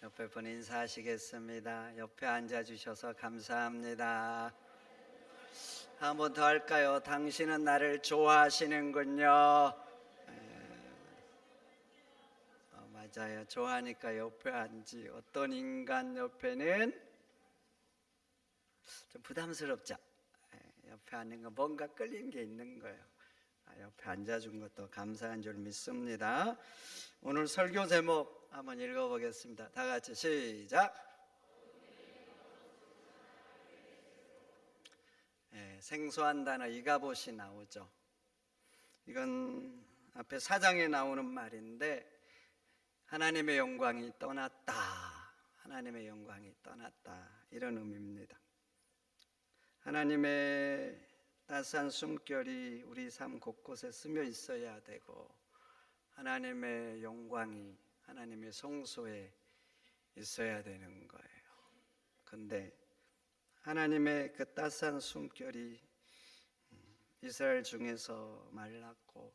옆에 분 인사하시겠습니다. 옆에 앉아주셔서 감사합니다. 한 번 더 할까요? 당신은 나를 좋아하시는군요. 맞아요. 좋아하니까 옆에 앉지. 어떤 인간 옆에는 좀 부담스럽죠. 옆에 앉는 거 뭔가 끌린 게 있는 거예요. 옆에 앉아준 것도 감사한 줄 믿습니다. 오늘 설교 제목 한번 읽어보겠습니다. 다 같이 시작. 생소한 단어 이가봇이 나오죠. 이건 앞에 4장에 나오는 말인데, 하나님의 영광이 떠났다, 하나님의 영광이 떠났다, 이런 의미입니다. 하나님의 따스한 숨결이 우리 삶 곳곳에 스며 있어야 되고, 하나님의 영광이 하나님의 성소에 있어야 되는 거예요. 근데 하나님의 그 따스한 숨결이 이스라엘 중에서 말랐고,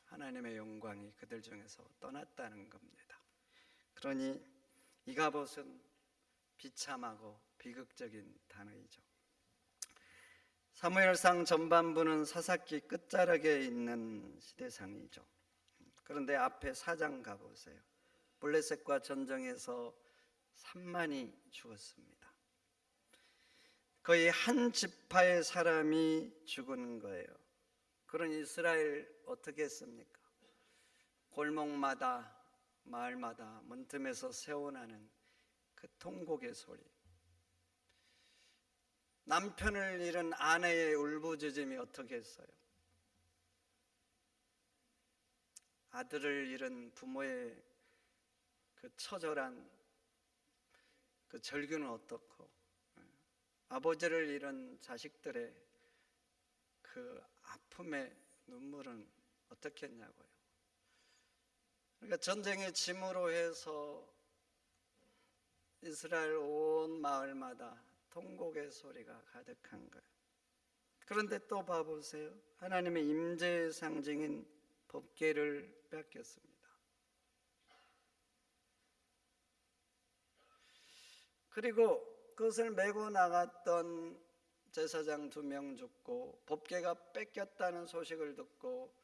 하나님의 영광이 그들 중에서 떠났다는 겁니다. 그러니 이가봇은 비참하고 비극적인 단어이죠. 사무엘상 전반부는 사사기 끝자락에 있는 시대상이죠. 그런데 앞에 4장 가보세요. 블레셋과 전쟁에서 3만이 죽었습니다. 거의 한 지파의 사람이 죽은 거예요. 그런 이스라엘 어떻게 했습니까? 골목마다 마을마다 문틈에서 새어나는 그 통곡의 소리, 남편을 잃은 아내의 울부짖음이 어떻게 했어요? 아들을 잃은 부모의 그 처절한 그 절규는 어떻고, 아버지를 잃은 자식들의 그 아픔의 눈물은 어떻게 했냐고요. 그러니까 전쟁의 짐으로 해서 이스라엘 온 마을마다 통곡의 소리가 가득한 거예요. 그런데 또 봐보세요. 하나님의 임재의 상징인 법궤를 뺏겼습니다. 그리고 그것을 메고 나갔던 제사장 2명 죽고, 법궤가 뺏겼다는 소식을 듣고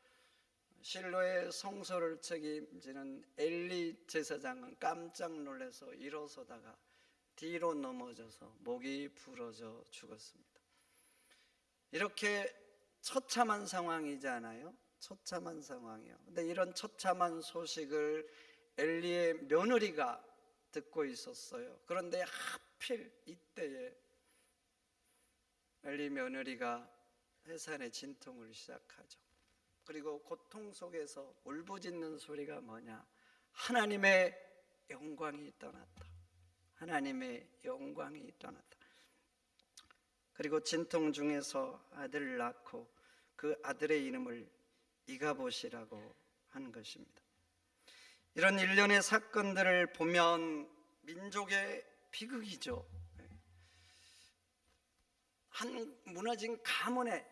실로의 성소를 책임지는 엘리 제사장은 깜짝 놀라서 일어서다가 뒤로 넘어져서 목이 부러져 죽었습니다. 이렇게 처참한 상황이잖아요. 처참한 상황이요. 근데 이런 처참한 소식을 엘리의 며느리가 듣고 있었어요. 그런데 하필 이때에 엘리 며느리가 해산의 진통을 시작하죠. 그리고 고통 속에서 울부짖는 소리가 뭐냐? 하나님의 영광이 떠났다. 하나님의 영광이 떠났다. 그리고 진통 중에서 아들을 낳고 그 아들의 이름을 이가봇이라고 하는 것입니다. 이런 일련의 사건들을 보면 민족의 비극이죠. 한 무너진 가문에,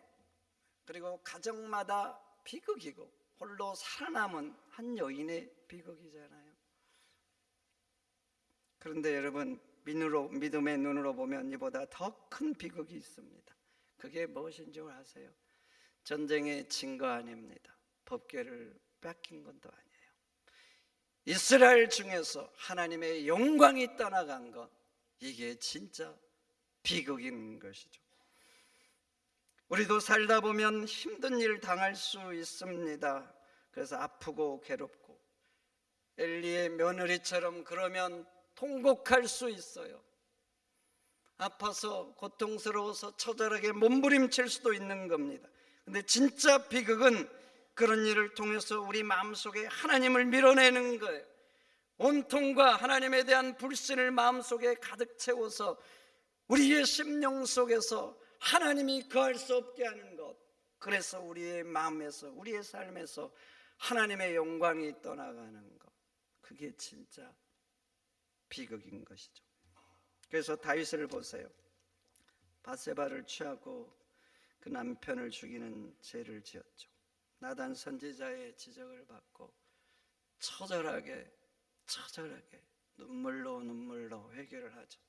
그리고 가정마다 비극이고 홀로 살아남은 한 여인의 비극이잖아요. 그런데 여러분, 믿음의 눈으로 보면 이보다 더 큰 비극이 있습니다. 그게 무엇인 줄 아세요? 전쟁의 증거 아닙니다. 법궤를 뺏긴 것도 아니에요. 이스라엘 중에서 하나님의 영광이 떠나간 것, 이게 진짜 비극인 것이죠. 우리도 살다 보면 힘든 일 당할 수 있습니다. 그래서 아프고 괴롭고, 엘리의 며느리처럼 그러면 통곡할 수 있어요. 아파서 고통스러워서 처절하게 몸부림칠 수도 있는 겁니다. 근데 진짜 비극은 그런 일을 통해서 우리 마음속에 하나님을 밀어내는 거예요. 온통과 하나님에 대한 불신을 마음속에 가득 채워서 우리의 심령 속에서 하나님이 거할 수 없게 하는 것, 그래서 우리의 마음에서, 우리의 삶에서 하나님의 영광이 떠나가는 것, 그게 진짜 비극인 것이죠. 그래서 다윗을 보세요. 바세바를 취하고 그 남편을 죽이는 죄를 지었죠. 나단 선지자의 지적을 받고 처절하게 눈물로 회개를 하죠.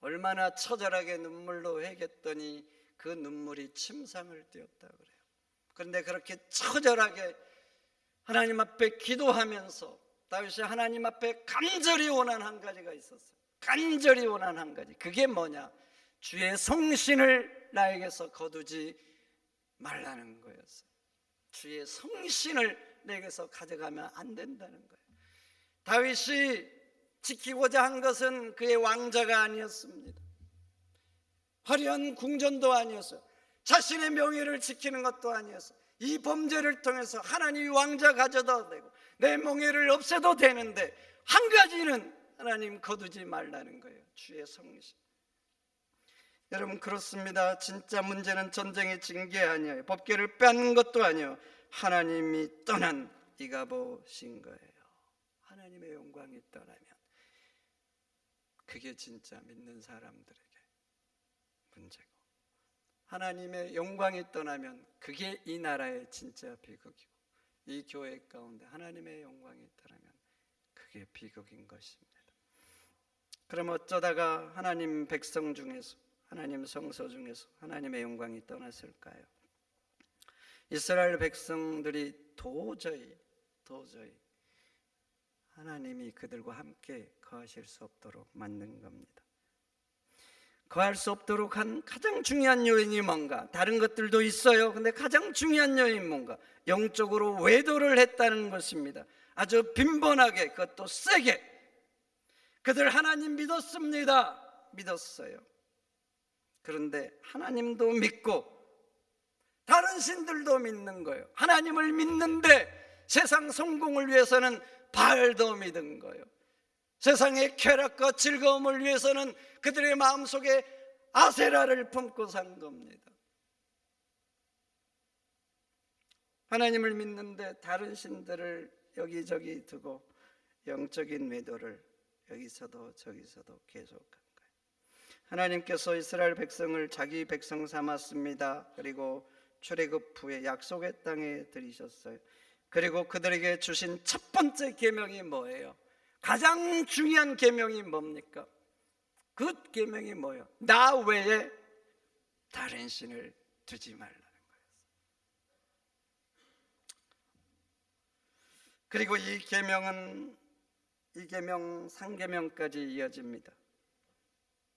얼마나 처절하게 눈물로 회개했더니 그 눈물이 침상을 띄었다 그래요. 그런데 그렇게 처절하게 하나님 앞에 기도하면서 다윗이 하나님 앞에 간절히 원한 한 가지가 있었어요. 간절히 원한 한 가지. 그게 뭐냐? 주의 성신을 나에게서 거두지 말라는 거였어요. 주의 성신을 내게서 가져가면 안 된다는 거예요. 다윗이 지키고자 한 것은 그의 왕자가 아니었습니다. 화려한 궁전도 아니었어요. 자신의 명예를 지키는 것도 아니었어요. 이 범죄를 통해서 하나님이 왕자 가져다 되고 내 명예를 없애도 되는데 한 가지는 하나님 거두지 말라는 거예요. 주의 성신. 여러분, 그렇습니다. 진짜 문제는 전쟁의 징계 아니에요. 법궤를 빼앗는 것도 아니에요. 하나님이 떠난 이가봇인 거예요. 하나님의 영광이 떠나면 그게 진짜 믿는 사람들에게 문제고, 하나님의 영광이 떠나면 그게 이 나라의 진짜 비극이고, 이 교회 가운데 하나님의 영광이 떠나면 그게 비극인 것입니다. 그럼 어쩌다가 하나님 백성 중에서, 하나님 성소 중에서 하나님의 영광이 떠났을까요? 이스라엘 백성들이 도저히 하나님이 그들과 함께 거하실 수 없도록 만든 겁니다. 거할 수 없도록 한 가장 중요한 요인이 뭔가? 다른 것들도 있어요. 근데 가장 중요한 요인이 뭔가? 영적으로 외도를 했다는 것입니다. 아주 빈번하게, 그것도 세게. 그들 하나님 믿었어요. 그런데 하나님도 믿고 다른 신들도 믿는 거예요. 하나님을 믿는데 세상 성공을 위해서는 바알도 믿은 거예요. 세상의 쾌락과 즐거움을 위해서는 그들의 마음속에 아세라를 품고 산 겁니다. 하나님을 믿는데 다른 신들을 여기저기 두고 영적인 외도를 여기서도 저기서도 계속한 거예요. 하나님께서 이스라엘 백성을 자기 백성 삼았습니다. 그리고 출애굽 후에 약속의 땅에 들이셨어요. 그리고 그들에게 주신 첫 번째 계명이 뭐예요? 가장 중요한 계명이 뭡니까? 그 계명이 뭐예요? 나 외에 다른 신을 두지 말라는 거예요. 그리고 이 계명은 상계명까지 이어집니다.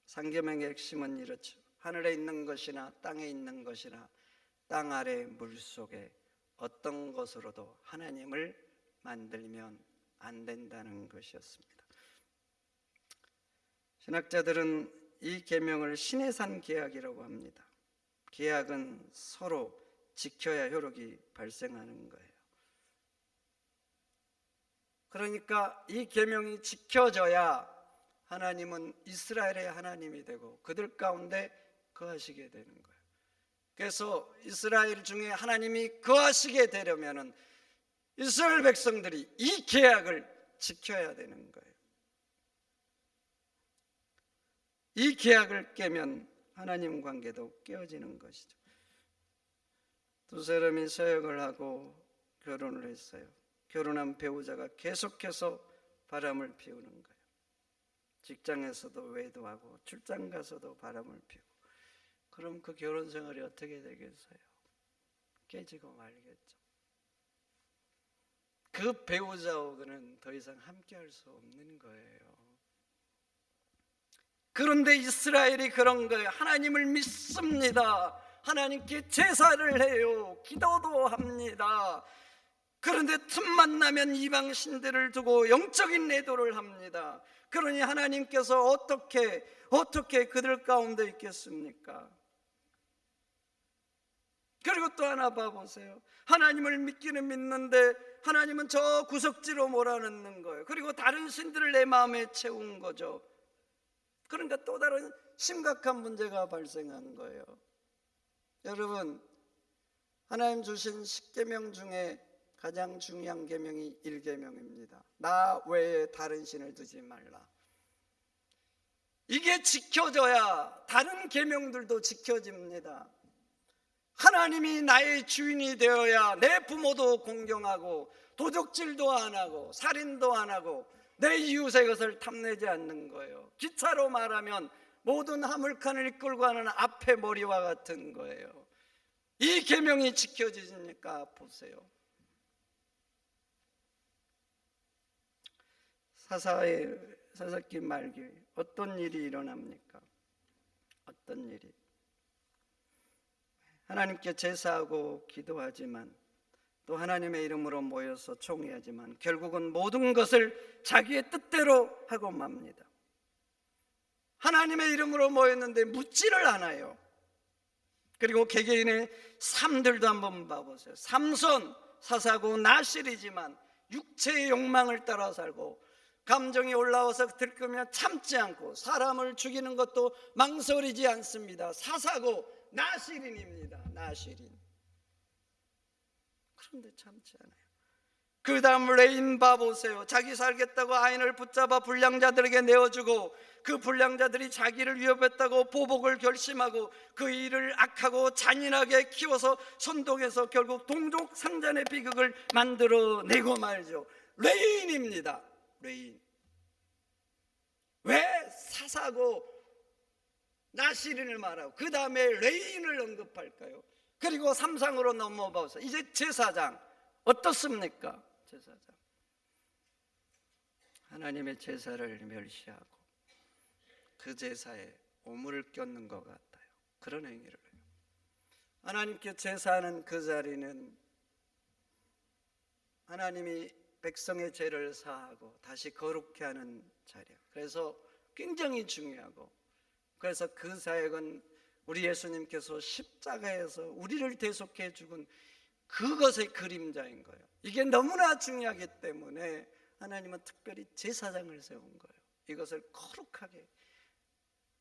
상계명의 핵심은 이렇죠. 하늘에 있는 것이나 땅에 있는 것이나 땅 아래 물속에 어떤 것으로도 하나님을 만들면 안 된다는 것이었습니다. 신학자들은 이 계명을 신의 산 계약이라고 합니다. 계약은 서로 지켜야 효력이 발생하는 거예요. 그러니까 이 계명이 지켜져야 하나님은 이스라엘의 하나님이 되고 그들 가운데 거하시게 되는 거예요. 그래서 이스라엘 중에 하나님이 거하시게 되려면은 이스라엘 백성들이 이 계약을 지켜야 되는 거예요. 이 계약을 깨면 하나님 관계도 깨어지는 것이죠. 두 사람이 사역을 하고 결혼을 했어요. 결혼한 배우자가 계속해서 바람을 피우는 거예요. 직장에서도 외도하고 출장 가서도 바람을 피우고, 그럼 그 결혼 생활이 어떻게 되겠어요? 깨지고 말겠죠. 그 배우자하고는 더 이상 함께할 수 없는 거예요. 그런데 이스라엘이 그런 거예요. 하나님을 믿습니다. 하나님께 제사를 해요. 기도도 합니다. 그런데 틈만 나면 이방 신들을 두고 영적인 내도를 합니다. 그러니 하나님께서 어떻게 그들 가운데 있겠습니까? 그리고 또 하나 봐보세요. 하나님을 믿기는 믿는데 하나님은 저 구석지로 몰아넣는 거예요. 그리고 다른 신들을 내 마음에 채운 거죠. 그러니까 또 다른 심각한 문제가 발생하는 거예요. 여러분, 하나님 주신 10계명 중에 가장 중요한 계명이 1계명입니다. 나 외에 다른 신을 두지 말라. 이게 지켜져야 다른 계명들도 지켜집니다. 하나님이 나의 주인이 되어야 내 부모도 공경하고 도적질도 안 하고 살인도 안 하고 내 이웃의 것을 탐내지 않는 거예요. 기차로 말하면 모든 화물칸을 이끌고 가는 앞에 머리와 같은 거예요. 이 계명이 지켜지니까 보세요. 사사기 말기 어떤 일이 일어납니까? 어떤 일이? 하나님께 제사하고 기도하지만 또 하나님의 이름으로 모여서 총회하지만 결국은 모든 것을 자기의 뜻대로 하고 맙니다. 하나님의 이름으로 모였는데 묻지를 않아요. 그리고 개개인의 삶들도 한번 봐보세요. 삼손 사사고 나실이지만 육체의 욕망을 따라 살고 감정이 올라와서 들끓으면 참지 않고 사람을 죽이는 것도 망설이지 않습니다. 사사고 나실인입니다. 나실인. 그런데 참지 않아요. 그 다음 레인 봐보세요. 자기 살겠다고 아인을 붙잡아 불량자들에게 내어주고 그 불량자들이 자기를 위협했다고 보복을 결심하고 그 일을 악하고 잔인하게 키워서 선동해서 결국 동족 상잔의 비극을 만들어내고 말죠. 레인입니다. 레인. 왜 사사고 나실인을 말하고 그 다음에 레인을 언급할까요? 그리고 삼상으로 넘어가서 이제 제사장 어떻습니까? 제사장 하나님의 제사를 멸시하고 그 제사에 오물을 껴는 것 같아요. 그런 행위를 해요. 하나님께 제사하는 그 자리는 하나님이 백성의 죄를 사하고 다시 거룩케 하는 자리예요. 그래서 굉장히 중요하고, 그래서 그 사역은 우리 예수님께서 십자가에서 우리를 대속해 죽은 그것의 그림자인 거예요. 이게 너무나 중요하기 때문에 하나님은 특별히 제사장을 세운 거예요. 이것을 거룩하게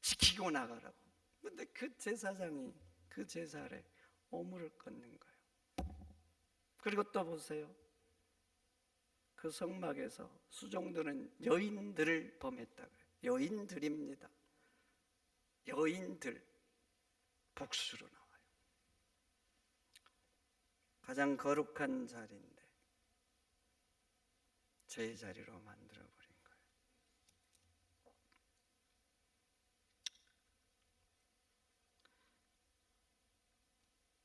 지키고 나가라고. 근데 그 제사장이 그 제사에 오물을 걷는 거예요. 그리고 또 보세요. 그 성막에서 수종들은 여인들을 범했다고요. 여인들입니다. 여인들 복수로 나와요. 가장 거룩한 자리인데 죄의 자리로 만들어버린 거예요.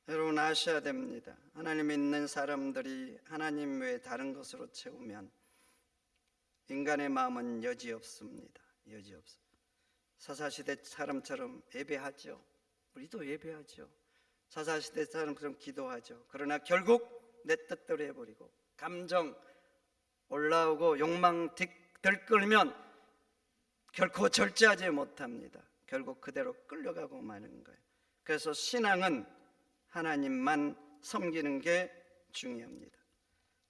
여러분 아셔야 됩니다. 하나님 믿는 사람들이 하나님 외에 다른 것으로 채우면 인간의 마음은 여지없습니다. 여지없어요. 사사시대 사람처럼 예배하죠. 우리도 예배하죠. 사사시대 사람처럼 기도하죠. 그러나 결국 내 뜻대로 해버리고 감정 올라오고 욕망 들끓으면 결코 절제하지 못합니다. 결국 그대로 끌려가고 마는 거예요. 그래서 신앙은 하나님만 섬기는 게 중요합니다.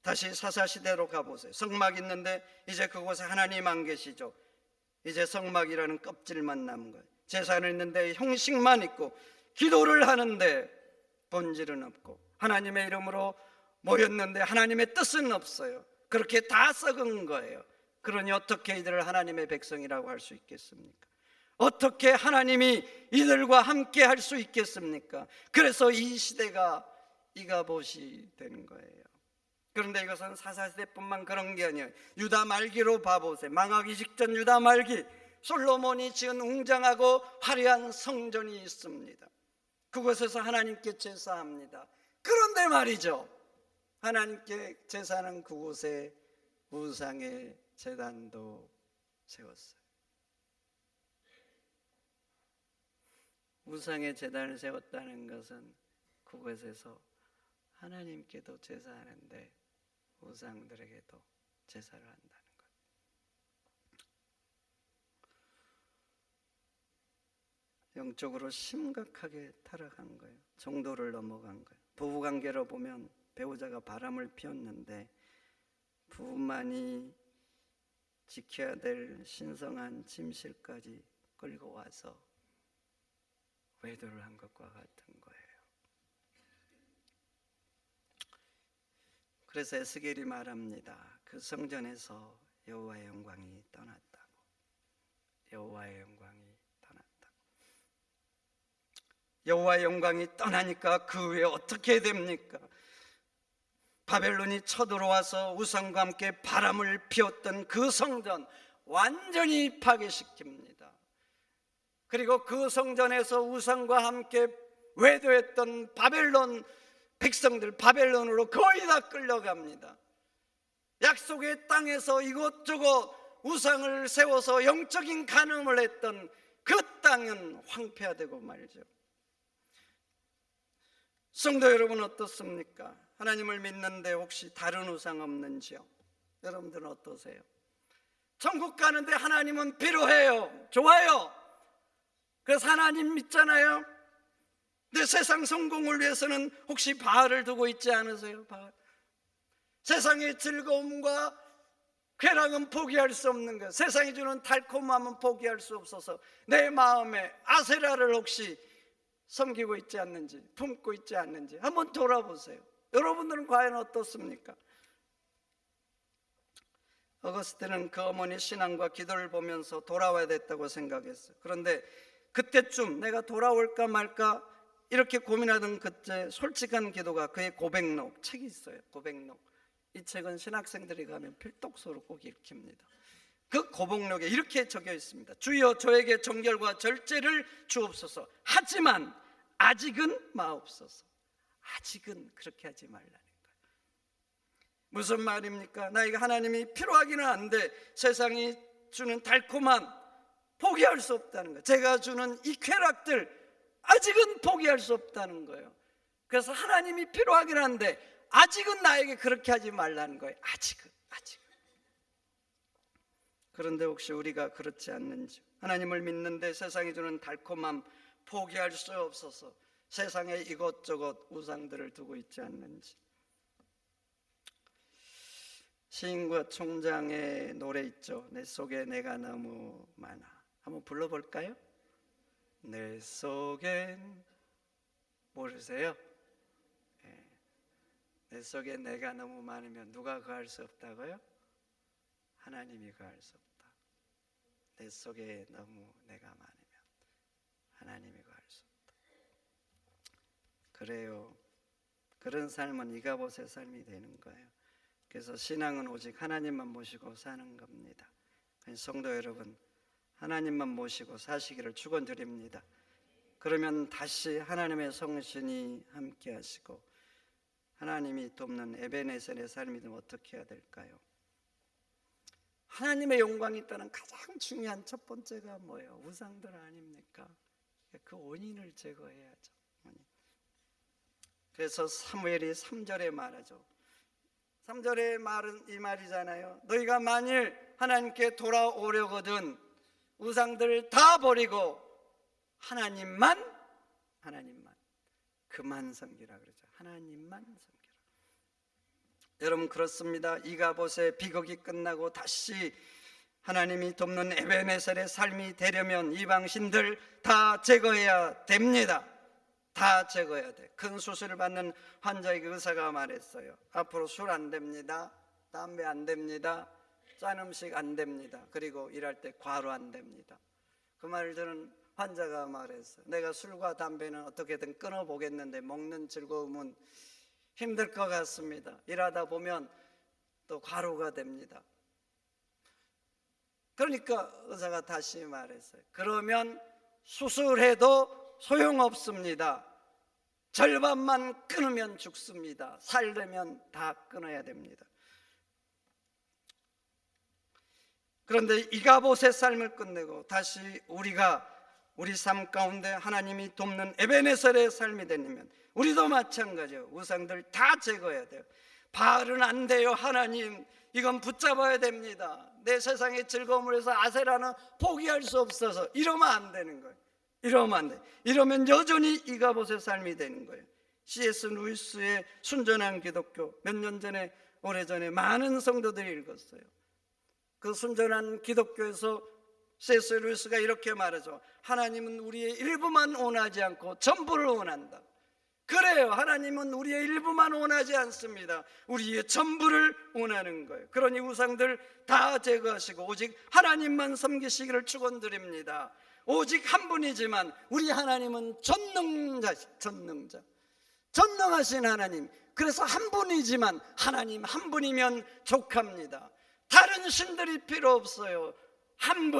다시 사사시대로 가보세요. 성막 있는데 이제 그곳에 하나님 안 계시죠. 이제 성막이라는 껍질만 남은 거예요. 제사는 있는데 형식만 있고 기도를 하는데 본질은 없고 하나님의 이름으로 모였는데 하나님의 뜻은 없어요. 그렇게 다 썩은 거예요. 그러니 어떻게 이들을 하나님의 백성이라고 할 수 있겠습니까? 어떻게 하나님이 이들과 함께 할 수 있겠습니까? 그래서 이 시대가 이가봇이 되는 거예요. 그런데 이것은 사사시대뿐만 그런 게 아니에요. 유다 말기로 봐보세요. 망하기 직전 유다 말기, 솔로몬이 지은 웅장하고 화려한 성전이 있습니다. 그곳에서 하나님께 제사합니다. 그런데 말이죠, 하나님께 제사하는 그곳에 우상의 제단도 세웠어요. 우상의 제단을 세웠다는 것은 그곳에서 하나님께도 제사하는데 우상들에게도 제사를 한다는 것. 영적으로 심각하게 타락한 거예요. 정도를 넘어간 거예요. 부부관계로 보면 배우자가 바람을 피웠는데 부부만이 지켜야 될 신성한 침실까지 끌고 와서 외도를 한 것과 같은 거예요. 그래서 에스겔이 말합니다. 그 성전에서 여호와의 영광이 떠났다고. 여호와의 영광이 떠났다고. 여호와의 영광이 떠나니까 그 후에 어떻게 됩니까? 바벨론이 쳐들어와서 우상과 함께 바람을 피웠던 그 성전 완전히 파괴시킵니다. 그리고 그 성전에서 우상과 함께 외도했던 바벨론 백성들 바벨론으로 거의 다 끌려갑니다. 약속의 땅에서 이곳저곳 우상을 세워서 영적인 간음을 했던 그 땅은 황폐화되고 말죠. 성도 여러분 어떻습니까? 하나님을 믿는데 혹시 다른 우상 없는지요? 여러분들은 어떠세요? 천국 가는데 하나님은 필요해요. 좋아요. 그래서 하나님 믿잖아요. 근데 세상 성공을 위해서는 혹시 바알을 두고 있지 않으세요? 바알. 세상의 즐거움과 쾌락은 포기할 수 없는 것, 세상이 주는 달콤함은 포기할 수 없어서 내 마음에 아세라를 혹시 섬기고 있지 않는지, 품고 있지 않는지 한번 돌아보세요. 여러분들은 과연 어떻습니까? 어거스틴은 그 어머니 신앙과 기도를 보면서 돌아와야 됐다고 생각했어요. 그런데 그때쯤 내가 돌아올까 말까 이렇게 고민하던 그때 솔직한 기도가 그의 고백록 책이 있어요. 고백록. 이 책은 신학생들이 가면 필독서로 꼭 읽힙니다. 그 고백록에 이렇게 적혀 있습니다. 주여 저에게 정결과 절제를 주옵소서. 하지만 아직은 마옵소서. 아직은 그렇게 하지 말라는 거예요. 무슨 말입니까? 나에게 하나님이 필요하기는 한데 세상이 주는 달콤함 포기할 수 없다는 거예요. 제가 주는 이 쾌락들 아직은 포기할 수 없다는 거예요. 그래서 하나님이 필요하긴 한데 아직은 나에게 그렇게 하지 말라는 거예요. 아직은. 그런데 혹시 우리가 그렇지 않는지, 하나님을 믿는데 세상이 주는 달콤함 포기할 수 없어서 세상에 이것저것 우상들을 두고 있지 않는지. 시인과 총장의 노래 있죠. 내 속에 내가 너무 많아. 한번 불러볼까요? 내 속엔 모르세요? 내 속에 내가 너무 많으면 누가 거할 수 없다고요? 하나님이 거할 수 없다. 내 속에 너무 내가 많으면 하나님이 거할 수 없다. 그래요. 그런 삶은 이가봇의 삶이 되는 거예요. 그래서 신앙은 오직 하나님만 모시고 사는 겁니다. 성도 여러분, 하나님만 모시고 사시기를 축원드립니다. 그러면 다시 하나님의 성신이 함께 하시고 하나님이 돕는 에베네셀의 삶이 되면 어떻게 해야 될까요? 하나님의 영광이 있다는 가장 중요한 첫 번째가 뭐예요? 우상들 아닙니까? 그 원인을 제거해야죠. 그래서 사무엘이 3절에 말하죠. 3절의 말은 이 말이잖아요. 너희가 만일 하나님께 돌아오려거든 우상들을 다 버리고 하나님만 그만 섬기라 그러죠. 하나님만 섬기라. 여러분 그렇습니다. 이가봇의 비극이 끝나고 다시 하나님이 돕는 에베네셀의 삶이 되려면 이방신들 다 제거해야 됩니다. 다 제거해야 돼. 큰 수술을 받는 환자에게 의사가 말했어요. 앞으로 술 안 됩니다. 담배 안 됩니다. 짠 음식 안 됩니다. 그리고 일할 때 과로 안 됩니다. 그 말을 들은 환자가 말했어요. 내가 술과 담배는 어떻게든 끊어보겠는데 먹는 즐거움은 힘들 것 같습니다. 일하다 보면 또 과로가 됩니다. 그러니까 의사가 다시 말했어요. 그러면 수술해도 소용없습니다. 절반만 끊으면 죽습니다. 살려면 다 끊어야 됩니다. 그런데 이가봇의 삶을 끝내고 다시 우리 삶 가운데 하나님이 돕는 에베네셀의 삶이 되려면 우리도 마찬가지예요. 우상들 다 제거해야 돼요. 바알은 안 돼요. 하나님 이건 붙잡아야 됩니다. 내 세상의 즐거움을 위해서 아세라는 포기할 수 없어서 이러면 안 되는 거예요. 이러면 안 돼. 이러면 여전히 이가봇의 삶이 되는 거예요. C.S. 루이스의 순전한 기독교 몇 년 전에 오래전에 많은 성도들이 읽었어요. 그 순전한 기독교에서 C.S. 루이스가 이렇게 말하죠. 하나님은 우리의 일부만 원하지 않고 전부를 원한다. 그래요. 하나님은 우리의 일부만 원하지 않습니다. 우리의 전부를 원하는 거예요. 그러니 우상들 다 제거하시고 오직 하나님만 섬기시기를 축원드립니다. 오직 한 분이지만 우리 하나님은 전능하신 하나님, 그래서 한 분이지만 하나님 한 분이면 족합니다. 다른 신들이 필요 없어요. 한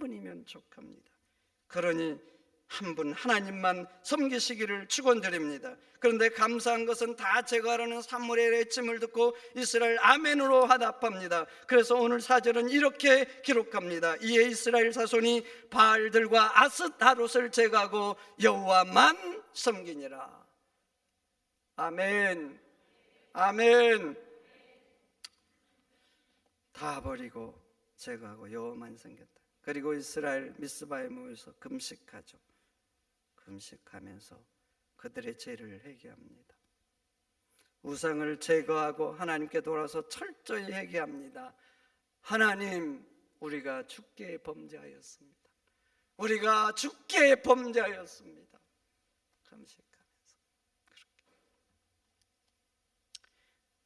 분이면 족합니다. 그러니 한 분 하나님만 섬기시기를 축원드립니다. 그런데 감사한 것은 다 제거하라는 사무엘의 외침을 듣고 이스라엘 아멘으로 화답합니다. 그래서 오늘 4절은 이렇게 기록합니다. 이에 이스라엘 자손이 바알들과 아스타롯을 제거하고 여호와만 섬기니라. 아멘, 아멘. 다 버리고 제거하고 여호와만 섬겼다. 그리고 이스라엘 미스바에 모여서 금식하죠. 금식하면서 그들의 죄를 회개합니다. 우상을 제거하고 하나님께 돌아서 철저히 회개합니다. 하나님, 우리가 주께 범죄하였습니다. 우리가 주께 범죄하였습니다. 금식하면서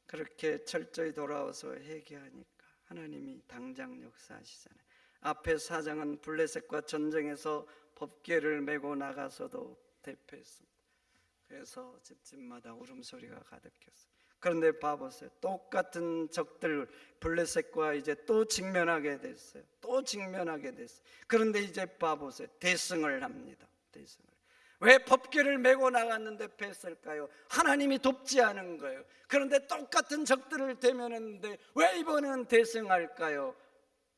그렇게 철저히 돌아와서 회개하니까 하나님이 당장 역사하시잖아요. 앞에 4장은 블레셋과 전쟁에서 법궤를 메고 나가서도 대패했습니다. 그래서 집집마다 울음소리가 가득했어요. 그런데 봐보세요. 똑같은 적들 블레셋과 이제 또 직면하게 됐어요. 그런데 이제 봐보세요. 대승을 합니다. 대승을. 왜 법궤를 메고 나갔는데 패했을까요? 하나님이 돕지 않은 거예요. 그런데 똑같은 적들을 대면했는데 왜 이번에는 대승할까요?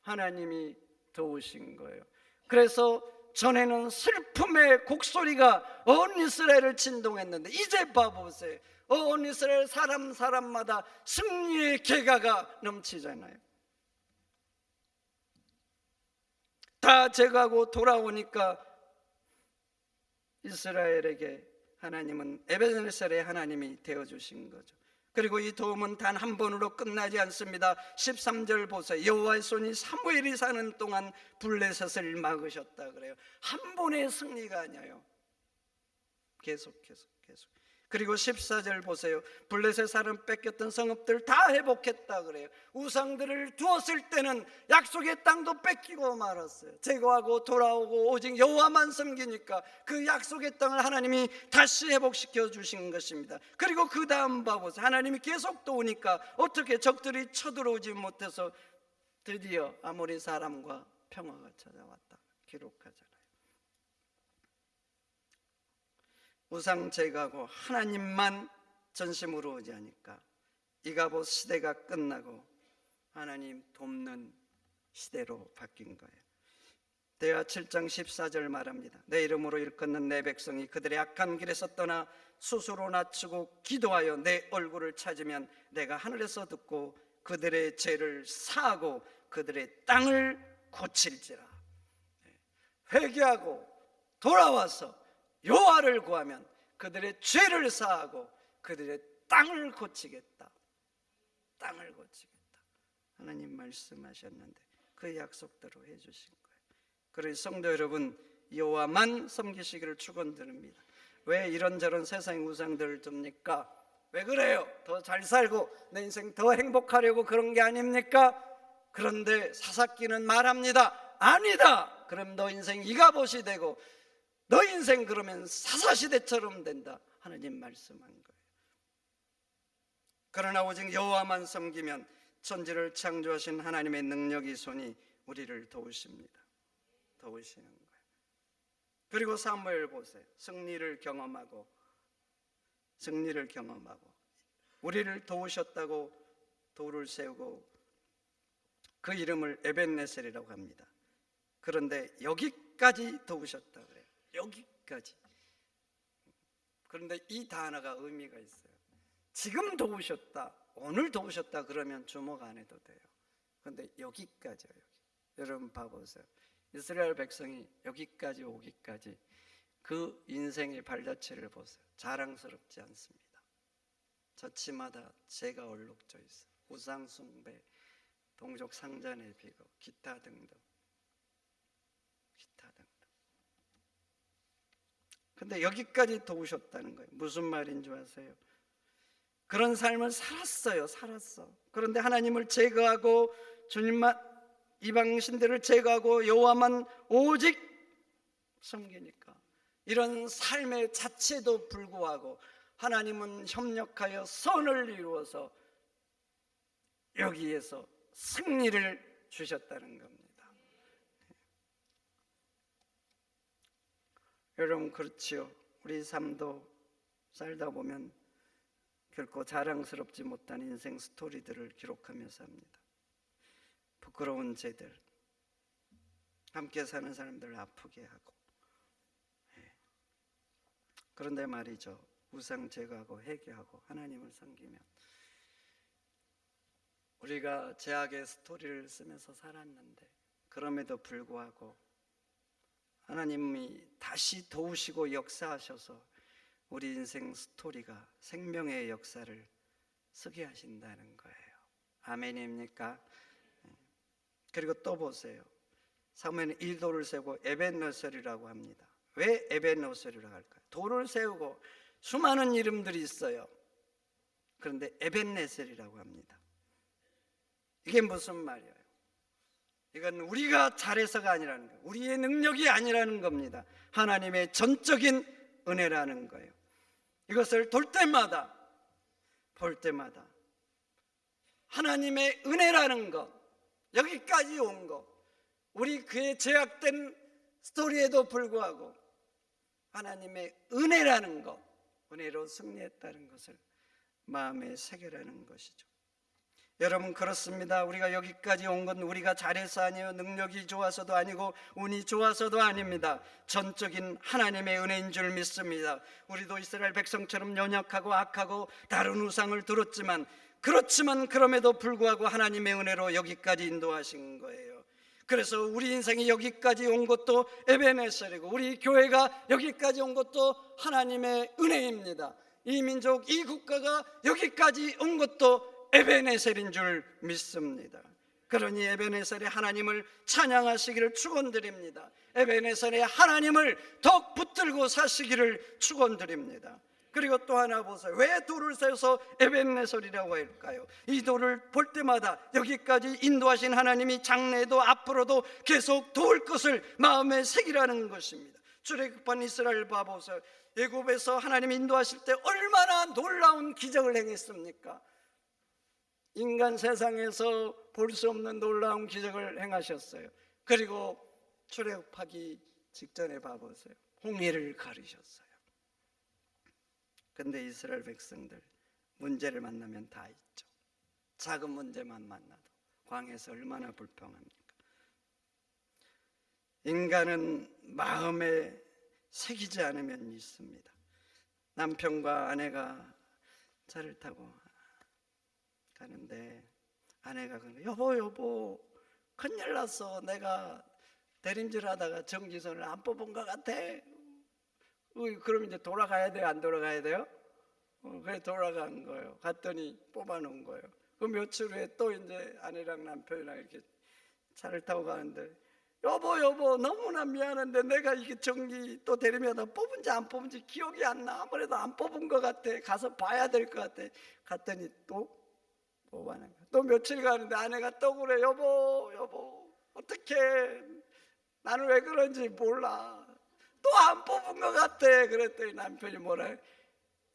하나님이 도우신 거예요. 그래서 전에는 슬픔의 곡소리가 온 이스라엘을 진동했는데 이제 봐보세요. 온 이스라엘 사람마다 승리의 계가가 넘치잖아요. 다 제거하고 돌아오니까 이스라엘에게 하나님은 에베네셀의 하나님이 되어주신 거죠. 그리고 이 도움은 단 한 번으로 끝나지 않습니다. 13절 보세요. 여호와의 손이 사무엘이 사는 동안 블레셋을 막으셨다 그래요. 한 번의 승리가 아니에요. 계속. 그리고 14절 보세요. 블레셋 사람 뺏겼던 성읍들 다 회복했다 그래요. 우상들을 두었을 때는 약속의 땅도 뺏기고 말았어요. 제거하고 돌아오고 오직 여호와만 섬기니까 그 약속의 땅을 하나님이 다시 회복시켜 주신 것입니다. 그리고 그 다음 봐보세요. 하나님이 계속 도우니까 어떻게 적들이 쳐들어오지 못해서 드디어 아모리 사람과 평화가 찾아왔다 기록하잖아요. 우상 제거하고 하나님만 전심으로 의지하니까 이가봇 시대가 끝나고 하나님 돕는 시대로 바뀐 거예요. 대하 7장 14절 말합니다. 내 이름으로 일컫는 내 백성이 그들의 악한 길에서 떠나 스스로 낮추고 기도하여 내 얼굴을 찾으면 내가 하늘에서 듣고 그들의 죄를 사하고 그들의 땅을 고칠지라. 회개하고 돌아와서 여호와를 구하면 그들의 죄를 사하고 그들의 땅을 고치겠다. 하나님 말씀하셨는데 그 약속대로 해주신 거예요. 그래서 성도 여러분, 여호와만 섬기시기를 축원드립니다. 왜 이런저런 세상의 우상들을 둡니까? 왜 그래요? 더 잘 살고 내 인생 더 행복하려고 그런 게 아닙니까? 그런데 사사기는 말합니다. 아니다. 그럼 너 인생 이가봇이 되고 너 인생 그러면 사사시대처럼 된다. 하나님 말씀한 거예요. 그러나 오직 여호와만 섬기면 천지를 창조하신 하나님의 능력이 손이 우리를 도우십니다. 도우시는 거예요. 그리고 사무엘 보세요. 승리를 경험하고 우리를 도우셨다고 돌을 세우고 그 이름을 에벤네셀이라고 합니다. 그런데 여기까지 도우셨다 그래요. 여기까지. 그런데 이 단어가 의미가 있어요. 지금 도우셨다, 오늘 도우셨다 그러면 주목 안 해도 돼요. 그런데 여기까지요. 여러분 봐보세요. 이스라엘 백성이 여기까지 오기까지 그 인생의 발자취를 보세요. 자랑스럽지 않습니다. 저치마다 죄가 얼룩져 있어요. 우상 숭배, 동족 상잔의 비극, 기타 등등. 근데 여기까지 도우셨다는 거예요. 무슨 말인 줄 아세요? 그런 삶을 살았어. 그런데 하나님을 제거하고 주님만 이방 신들을 제거하고 여호와만 오직 섬기니까 이런 삶의 자체도 불구하고 하나님은 협력하여 선을 이루어서 여기에서 승리를 주셨다는 겁니다. 여러분, 그렇지요. 우리 삶도 살다 보면 결코 자랑스럽지 못한 인생 스토리들을 기록하며 삽니다. 부끄러운 죄들, 함께 사는 사람들을 아프게 하고. 그런데 말이죠, 우상 제거하고 회개하고 하나님을 섬기면 우리가 죄악의 스토리를 쓰면서 살았는데 그럼에도 불구하고 하나님이 다시 도우시고 역사하셔서 우리 인생 스토리가 생명의 역사를 쓰게 하신다는 거예요. 아멘입니까? 그리고 또 보세요. 사무엘은 이 돌을 세우고 에벤네셀이라고 합니다. 왜 에벤네셀이라고 할까요? 돌을 세우고 수많은 이름들이 있어요. 그런데 에벤네셀이라고 합니다. 이게 무슨 말이에요? 이건 우리가 잘해서가 아니라는 거예요. 우리의 능력이 아니라는 겁니다. 하나님의 전적인 은혜라는 거예요. 이것을 볼 때마다 하나님의 은혜라는 것, 여기까지 온 것, 우리 그의 제약된 스토리에도 불구하고 하나님의 은혜라는 것, 은혜로 승리했다는 것을 마음에 새겨라는 것이죠. 여러분, 그렇습니다. 우리가 여기까지 온 건 우리가 잘해서 아니요, 능력이 좋아서도 아니고 운이 좋아서도 아닙니다. 전적인 하나님의 은혜인 줄 믿습니다. 우리도 이스라엘 백성처럼 연약하고 악하고 다른 우상을 들었지만, 그렇지만 그럼에도 불구하고 하나님의 은혜로 여기까지 인도하신 거예요. 그래서 우리 인생이 여기까지 온 것도 에베네셀이고 우리 교회가 여기까지 온 것도 하나님의 은혜입니다. 이 민족, 이 국가가 여기까지 온 것도 에베네셀인 줄 믿습니다. 그러니 에베네셀의 하나님을 찬양하시기를 축원드립니다. 에베네셀의 하나님을 더 붙들고 사시기를 축원드립니다. 그리고 또 하나 보세요. 왜 돌을 세워서 에벤네셀이라고 할까요? 이 돌을 볼 때마다 여기까지 인도하신 하나님이 장래에도 앞으로도 계속 도울 것을 마음에 새기라는 것입니다. 출애굽한 이스라엘 봐보세요. 애굽에서 하나님 인도하실 때 얼마나 놀라운 기적을 행했습니까? 인간 세상에서 볼 수 없는 놀라운 기적을 행하셨어요. 그리고 출애굽하기 직전에 봐보세요. 홍해를 가르셨어요. 근데 이스라엘 백성들 문제를 만나면 다 있죠. 작은 문제만 만나도 광야에서 얼마나 불평합니까? 인간은 마음에 새기지 않으면 있습니다. 남편과 아내가 차를 타고 가는데 아내가 여보 큰일 났어. 내가 대림질하다가 전기선을 안 뽑은 것 같아. 그럼 이제 돌아가야 돼요? 안 돌아가야 돼요? 그래 돌아간 거예요. 갔더니 뽑아놓은 거예요. 그 며칠 후에 또 이제 아내랑 남편이랑 이렇게 차를 타고 가는데 여보 너무나 미안한데 내가 이게 전기 또 대리면서 뽑은지 안 뽑은지 기억이 안 나. 아무래도 안 뽑은 것 같아. 가서 봐야 될 것 같아. 갔더니 또 뽑아낸 거예요. 또 며칠 가는데 아내가 또 그래. 여보 어떡해. 나는 왜 그런지 몰라. 또 안 뽑은 것 같아. 그랬더니 남편이 뭐라 해?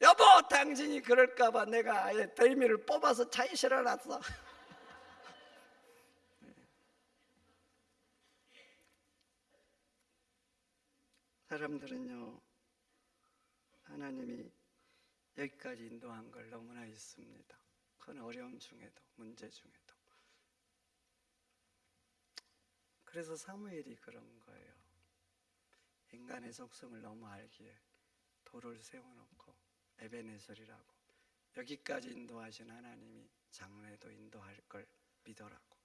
여보 당신이 그럴까봐 내가 아예 대리미를 뽑아서 차에 실어놨어. 사람들은요 하나님이 여기까지 인도한 걸 너무나 있습니다. 큰 어려움 중에도 문제 중에도. 그래서 사무엘이 그런 거예요. 인간의 속성을 너무 알기에 돌을 세워놓고 에베네셀이라고 여기까지 인도하신 하나님이 장래에도 인도할 걸 믿어라고.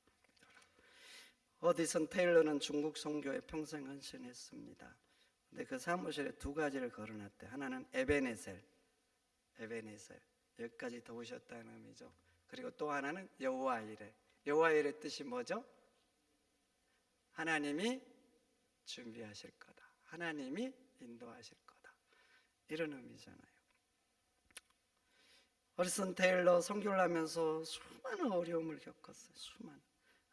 어디선 테일러는 중국 선교에 평생 헌신했습니다. 근데 그 사무실에 두 가지를 걸어놨대. 하나는 에베네셀 여기까지 도우셨다는 의미죠. 그리고 또 하나는 여호와 이레. 여호와 이레 뜻이 뭐죠? 하나님이 준비하실 거다. 하나님이 인도하실 거다. 이런 의미잖아요. 어리슨 테일러 선교를 하면서 수많은 어려움을 겪었어요. 수많은.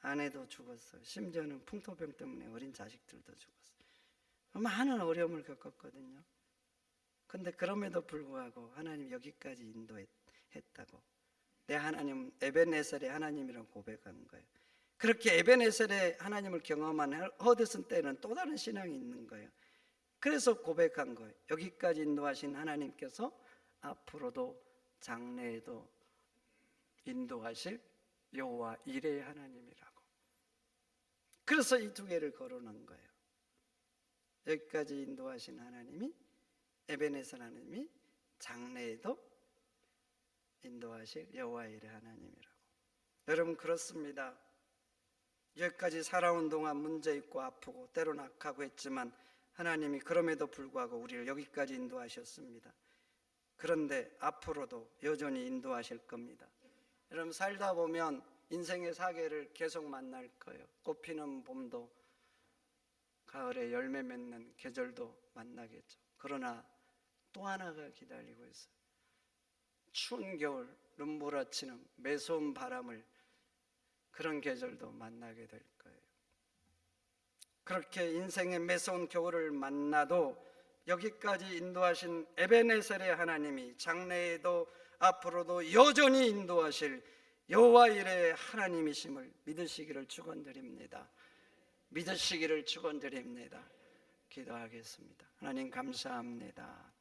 아내도 죽었어요. 심지어는 풍토병 때문에 어린 자식들도 죽었어요. 많은 어려움을 겪었거든요. 근데 그럼에도 불구하고 하나님 여기까지 인도했다고. 내 하나님 에벤에셀의 하나님이라고 고백한 거예요. 그렇게 에벤에셀의 하나님을 경험한 허드슨 때는 또 다른 신앙이 있는 거예요. 그래서 고백한 거예요. 여기까지 인도하신 하나님께서 앞으로도 장래에도 인도하실 여호와 이레의 하나님이라고. 그래서 이 두 개를 거론한 거예요. 여기까지 인도하신 하나님이 에벤에셀 하나님이 장래에도 인도하실 여호와 이레 하나님이라고. 여러분 그렇습니다. 여기까지 살아온 동안 문제 있고 아프고 때로는 악하고 했지만 하나님이 그럼에도 불구하고 우리를 여기까지 인도하셨습니다. 그런데 앞으로도 여전히 인도하실 겁니다. 여러분 살다 보면 인생의 사계를 계속 만날 거예요. 꽃피는 봄도 가을에 열매 맺는 계절도 만나겠죠. 그러나 또 하나가 기다리고 있어요. 추운 겨울 눈몰아치는 매서운 바람을 그런 계절도 만나게 될 거예요. 그렇게 인생의 매서운 겨울을 만나도 여기까지 인도하신 에벤에셀의 하나님이 장래에도 앞으로도 여전히 인도하실 여호와 이레의 하나님이심을 믿으시기를 축원드립니다. 믿으시기를 축원드립니다. 기도하겠습니다. 하나님 감사합니다.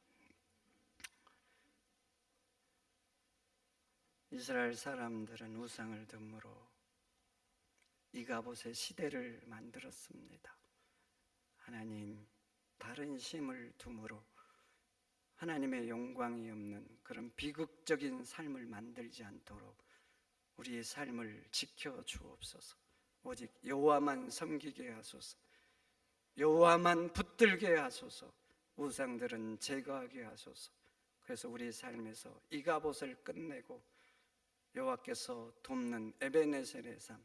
이스라엘 사람들은 우상을 듬으로 이가봇의 시대를 만들었습니다. 하나님 다른 신을 둠으로 하나님의 영광이 없는 그런 비극적인 삶을 만들지 않도록 우리의 삶을 지켜 주옵소서. 오직 여호와만 섬기게 하소서. 여호와만 붙들게 하소서. 우상들은 제거하게 하소서. 그래서 우리 삶에서 이가봇을 끝내고 여호와께서 돕는 에벤에셀의 삶,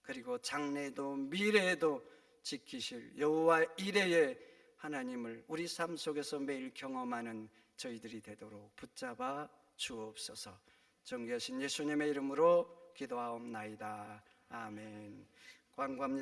그리고 장래에도 미래에도 지키실 여호와 이레의 하나님을 우리 삶 속에서 매일 경험하는 저희들이 되도록 붙잡아 주옵소서. 존귀하신 예수님의 이름으로 기도하옵나이다. 아멘. 광고합니다.